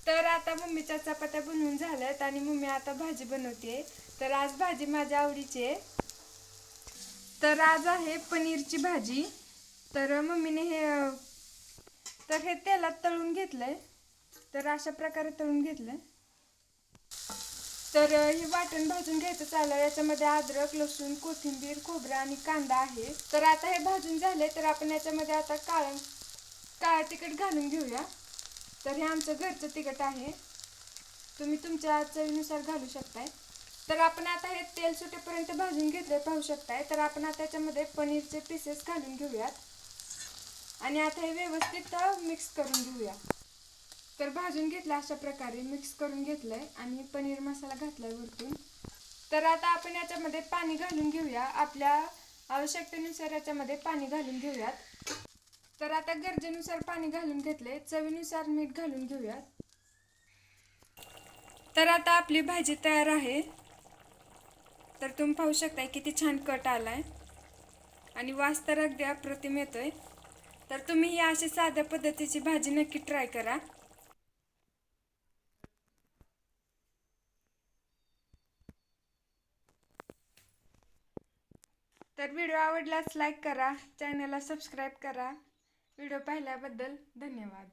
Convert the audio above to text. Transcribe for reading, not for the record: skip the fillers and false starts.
तर आता मम्मीच्या चपात्या बनवून झाल्यात आणि मम्मी आता भाजी बनवते. तर आज भाजी माझ्या आवडीची आहे. तर आज आहे पनीरची भाजी. तर मम्मीने हे तेलात तळून घेतलंय. तर अशा प्रकारे तळून घेतलंय. तर हे वाटण भाजून घ्यायचं चालू. याच्यामध्ये अद्रक, लसूण, कोथिंबीर, खोबरं आणि कांदा आहे. तर आता हे भाजून झाले. तर आपण याच्यामध्ये आता काळं तिखट घालून घेऊया. तर हे आमचं घरचं तिखट आहे. तुम्ही तुमच्या चवीनुसार घालू शकताय. तर आपण आता हे तेल सुटेपर्यंत भाजून घेतले पाहू शकताय. तर आपण आता याच्यामध्ये पनीरचे पीसेस घालून घेऊयात आणि आता हे व्यवस्थित मिक्स करून घेऊया. तर भाजून घेतलं अशा प्रकारे मिक्स करून घेतलंय आणि पनीर मसाला घातलाय वरतून. तर आता आपण याच्यामध्ये पाणी घालून घेऊया. आपल्या आवश्यकतेनुसार याच्यामध्ये पाणी घालून घेऊयात. तर आता गरजेनुसार पाणी घालून घेतले. चवीनुसार मीठ घालून घेऊयात. तर आता आपली भाजी तयार आहे. तर तुम्ही पाहू शकता किती छान कट आलाय आणि वास तर अगदी अप्रतिम येतोय. तर तुम्ही ही अशी साध्या पद्धतीची भाजी नक्की ट्राय करा. तर व्हिडिओ आवडल्यास लाईक करा, चॅनलला सबस्क्राईब करा. व्हिडिओ पाहिल्याबद्दल धन्यवाद.